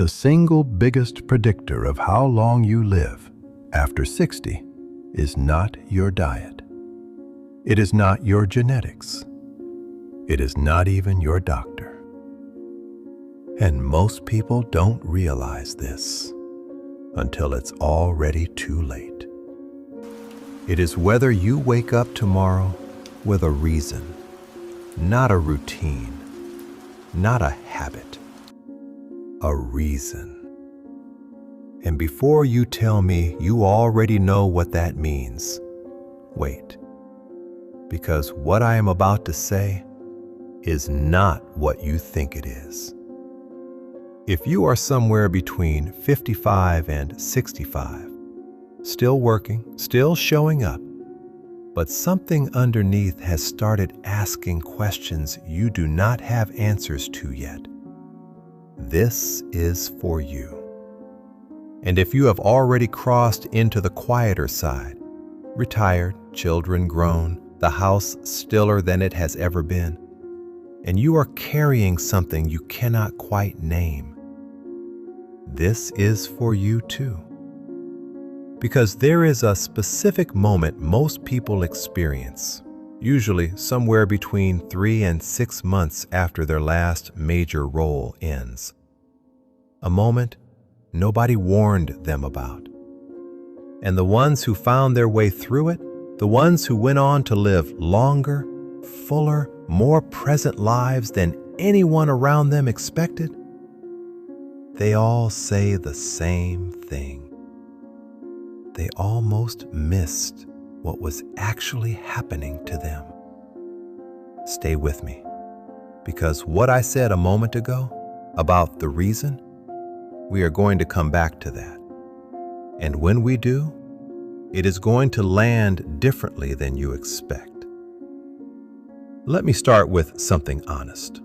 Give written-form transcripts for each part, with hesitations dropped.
The single biggest predictor of how long you live after 60 is not your diet. It is not your genetics. It is not even your doctor. And most people don't realize this until it's already too late. It is whether you wake up tomorrow with a reason, not a routine, not a habit, a reason. And before you tell me you already know what that means, wait, because what I am about to say is not what you think it is. If you are somewhere between 55 and 65, still working, still showing up, but something underneath has started asking questions you do not have answers to yet, this is for you. And if you have already crossed into the quieter side, retired, children grown, the house stiller than it has ever been, and you are carrying something you cannot quite name, this is for you too. Because there is a specific moment most people experience, usually somewhere between 3 and 6 months after their last major role ends. A moment nobody warned them about. And the ones who found their way through it, the ones who went on to live longer, fuller, more present lives than anyone around them expected, they all say the same thing. They almost missed what was actually happening to them. Stay with me, because what I said a moment ago about the reason, we are going to come back to that. And when we do, it is going to land differently than you expect. Let me start with something honest.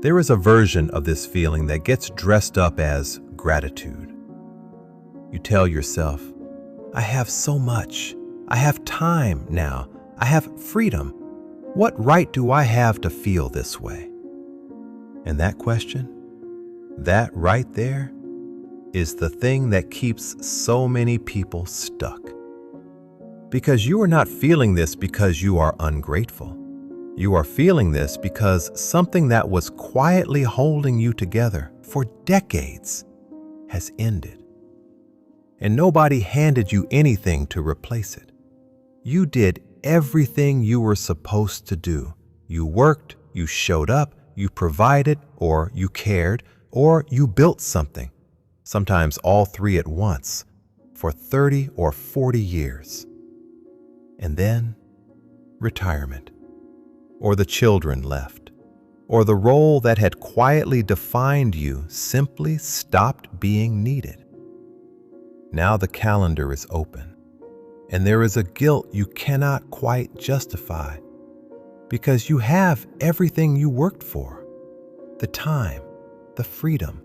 There is a version of this feeling that gets dressed up as gratitude. You tell yourself, I have so much. I have time now. I have freedom. What right do I have to feel this way? And that question, that right there, is the thing that keeps so many people stuck. Because you are not feeling this because you are ungrateful. You are feeling this because something that was quietly holding you together for decades has ended. And nobody handed you anything to replace it. You did everything you were supposed to do. You worked, you showed up, you provided, or you cared, or you built something, sometimes all three at once, for 30 or 40 years. And then retirement, or the children left, or the role that had quietly defined you simply stopped being needed. Now the calendar is open, and there is a guilt you cannot quite justify because you have everything you worked for, the time, the freedom,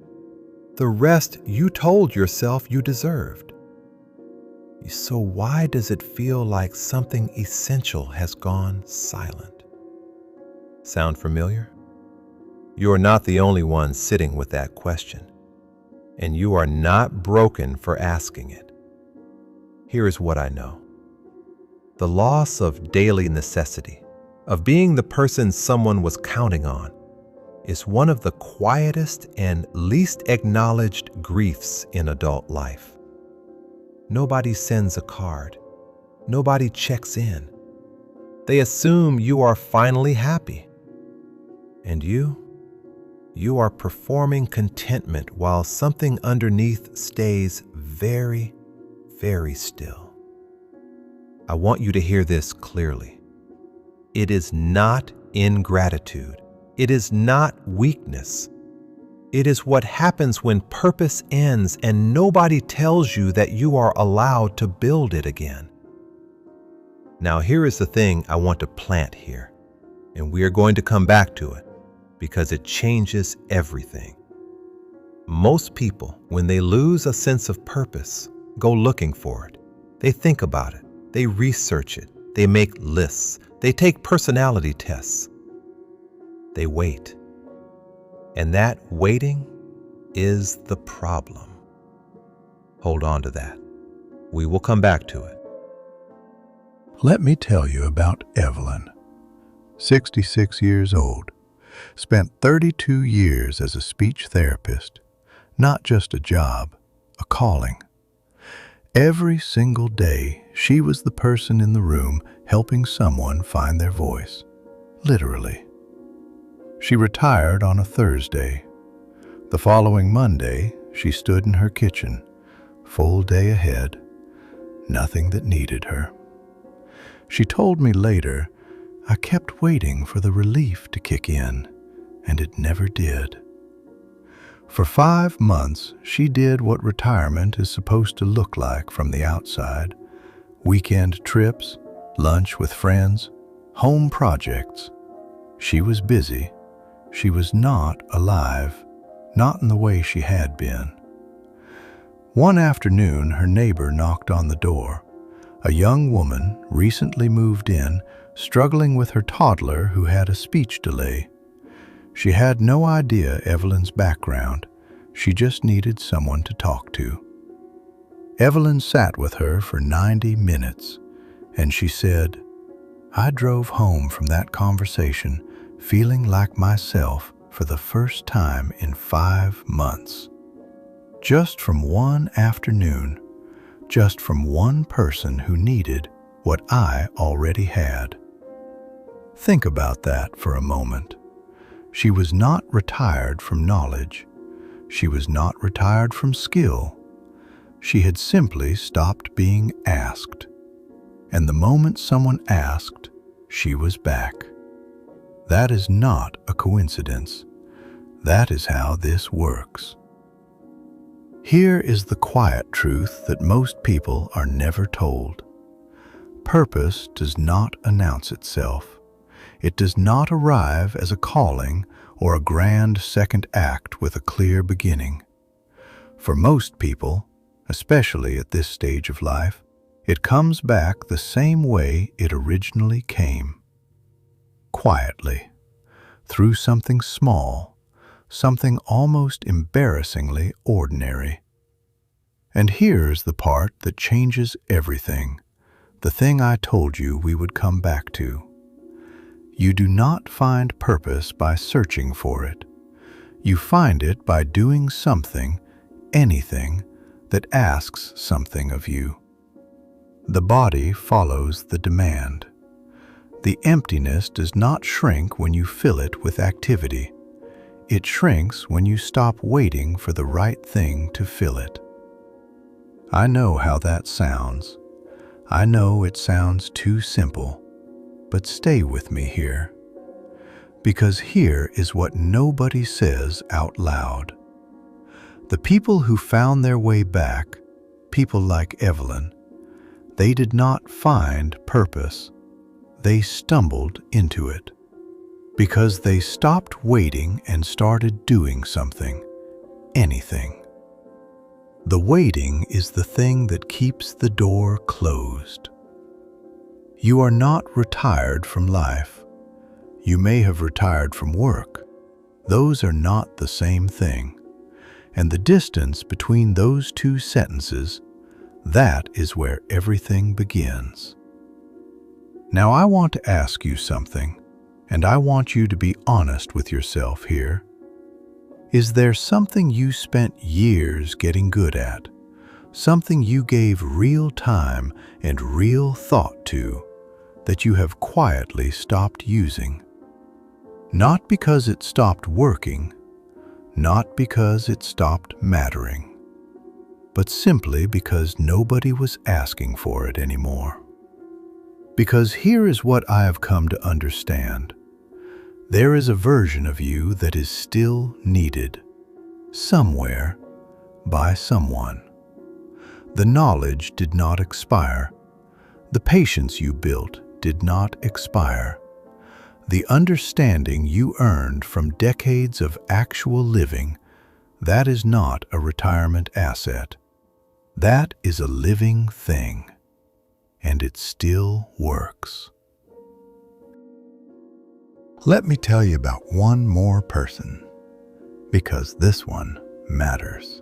the rest you told yourself you deserved. So why does it feel like something essential has gone silent? Sound familiar? You are not the only one sitting with that question. And you are not broken for asking it. Here is what I know. The loss of daily necessity, of being the person someone was counting on, is one of the quietest and least acknowledged griefs in adult life. Nobody sends a card. Nobody checks in. They assume you are finally happy. And you are performing contentment while something underneath stays very, very still. I want you to hear this clearly. It is not ingratitude. It is not weakness. It is what happens when purpose ends and nobody tells you that you are allowed to build it again. Now here is the thing I want to plant here, and we are going to come back to it, because it changes everything. Most people, when they lose a sense of purpose, go looking for it. They think about it. They research it. They make lists. They take personality tests. They wait. And that waiting is the problem. Hold on to that. We will come back to it. Let me tell you about Evelyn, 66 years old, spent 32 years as a speech therapist, not just a job, a calling. Every single day, she was the person in the room helping someone find their voice, literally. She retired on a Thursday. The following Monday, she stood in her kitchen, full day ahead, nothing that needed her. She told me later, I kept waiting for the relief to kick in, and it never did. For 5 months, she did what retirement is supposed to look like from the outside. Weekend trips, lunch with friends, home projects. She was busy. She was not alive, not in the way she had been. One afternoon, her neighbor knocked on the door. A young woman, recently moved in, struggling with her toddler who had a speech delay. She had no idea Evelyn's background. She just needed someone to talk to. Evelyn sat with her for 90 minutes, and she said, I drove home from that conversation feeling like myself for the first time in 5 months. Just from one afternoon, just from one person who needed what I already had. Think about that for a moment. She was not retired from knowledge. She was not retired from skill. She had simply stopped being asked. And the moment someone asked, she was back. That is not a coincidence. That is how this works. Here is the quiet truth that most people are never told. Purpose does not announce itself. It does not arrive as a calling or a grand second act with a clear beginning. For most people, especially at this stage of life, it comes back the same way it originally came. Quietly, through something small, something almost embarrassingly ordinary. And here's the part that changes everything, the thing I told you we would come back to. You do not find purpose by searching for it. You find it by doing something, anything, that asks something of you. The body follows the demand. The emptiness does not shrink when you fill it with activity. It shrinks when you stop waiting for the right thing to fill it. I know how that sounds. I know it sounds too simple, but stay with me here. Because here is what nobody says out loud. The people who found their way back, people like Evelyn, they did not find purpose. They stumbled into it. Because they stopped waiting and started doing something, anything. The waiting is the thing that keeps the door closed. You are not retired from life. You may have retired from work. Those are not the same thing. And the distance between those two sentences, that is where everything begins. Now I want to ask you something. And I want you to be honest with yourself here. Is there something you spent years getting good at? Something you gave real time and real thought to that you have quietly stopped using? Not because it stopped working, not because it stopped mattering, but simply because nobody was asking for it anymore. Because here is what I have come to understand. There is a version of you that is still needed, somewhere, by someone. The knowledge did not expire. The patience you built did not expire. The understanding you earned from decades of actual living, that is not a retirement asset. That is a living thing, and it still works. Let me tell you about one more person, because this one matters.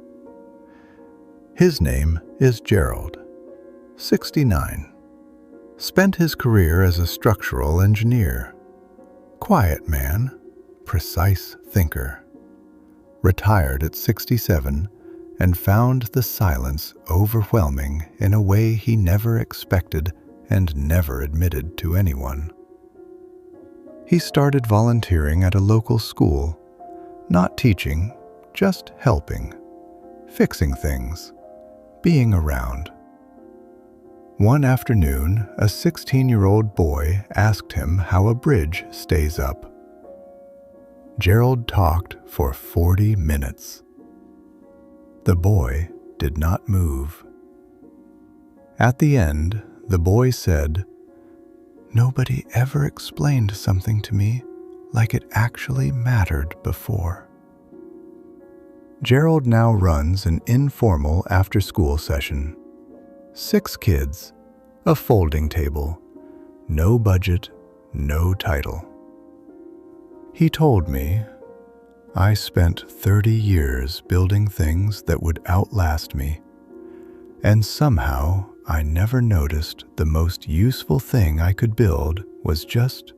His name is Gerald, 69. Spent his career as a structural engineer. Quiet man, precise thinker. Retired at 67 and found the silence overwhelming in a way he never expected and never admitted to anyone. He started volunteering at a local school, not teaching, just helping, fixing things, being around. One afternoon, a 16-year-old boy asked him how a bridge stays up. Gerald talked for 40 minutes. The boy did not move. At the end, the boy said, "Nobody ever explained something to me like it actually mattered before." Gerald now runs an informal after-school session. 6 kids, a folding table, no budget, no title. He told me, "I spent 30 years building things that would outlast me, and somehow I never noticed the most useful thing I could build was just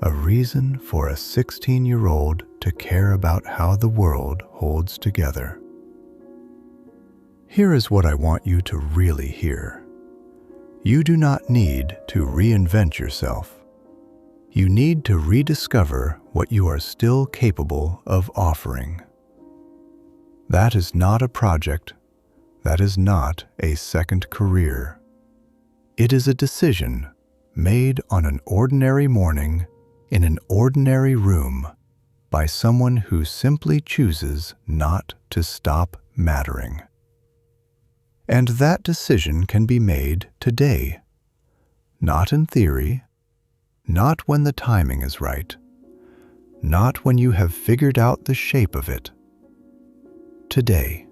a reason for a 16-year-old to care about how the world holds together." Here is what I want you to really hear. You do not need to reinvent yourself. You need to rediscover what you are still capable of offering. That is not a project. That is not a second career. It is a decision made on an ordinary morning in an ordinary room by someone who simply chooses not to stop mattering. And that decision can be made today, not in theory, not when the timing is right, not when you have figured out the shape of it. Today.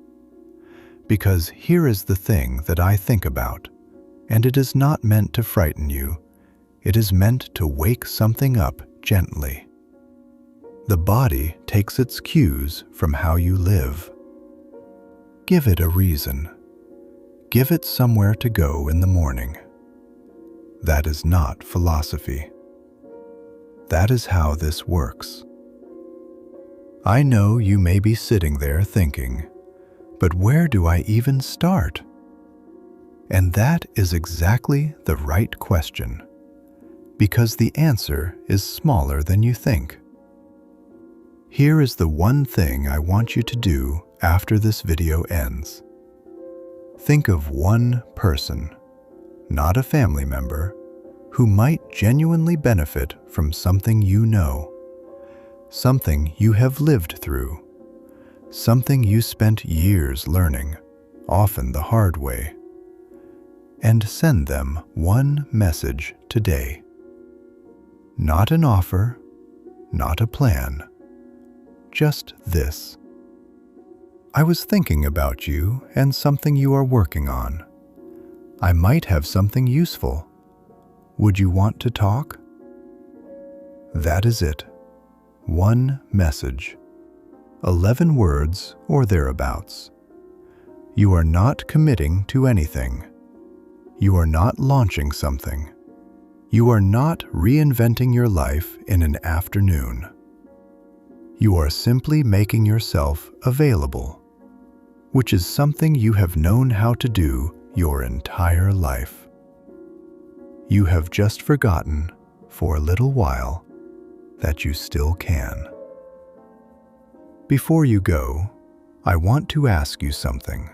Because here is the thing that I think about, and it is not meant to frighten you, it is meant to wake something up gently. The body takes its cues from how you live. Give it a reason. Give it somewhere to go in the morning. That is not philosophy. That is how this works. I know you may be sitting there thinking, but where do I even start? And that is exactly the right question, because the answer is smaller than you think. Here is the one thing I want you to do after this video ends. Think of one person, not a family member, who might genuinely benefit from something you know, something you have lived through, something you spent years learning, often the hard way, and send them one message today. Not an offer, not a plan, just this. I was thinking about you and something you are working on. I might have something useful. Would you want to talk? That is it. One message. 11 words or thereabouts. You are not committing to anything. You are not launching something. You are not reinventing your life in an afternoon. You are simply making yourself available, which is something you have known how to do your entire life. You have just forgotten, for a little while, that you still can. Before you go, I want to ask you something,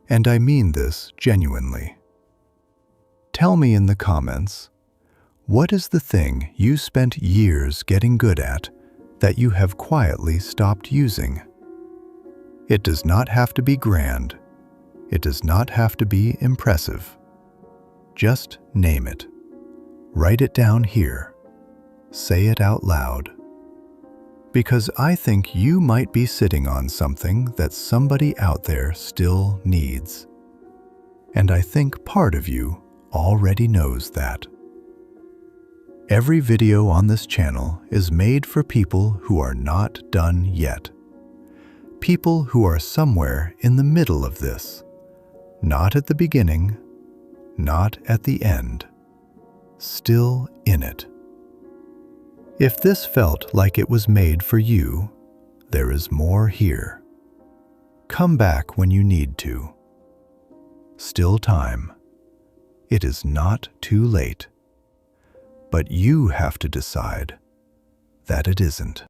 and I mean this genuinely. Tell me in the comments, what is the thing you spent years getting good at that you have quietly stopped using? It does not have to be grand. It does not have to be impressive. Just name it. Write it down here. Say it out loud. Because I think you might be sitting on something that somebody out there still needs. And I think part of you already knows that. Every video on this channel is made for people who are not done yet. People who are somewhere in the middle of this, not at the beginning, not at the end, still in it. If this felt like it was made for you, there is more here. Come back when you need to. Still time. It is not too late. But you have to decide that it isn't.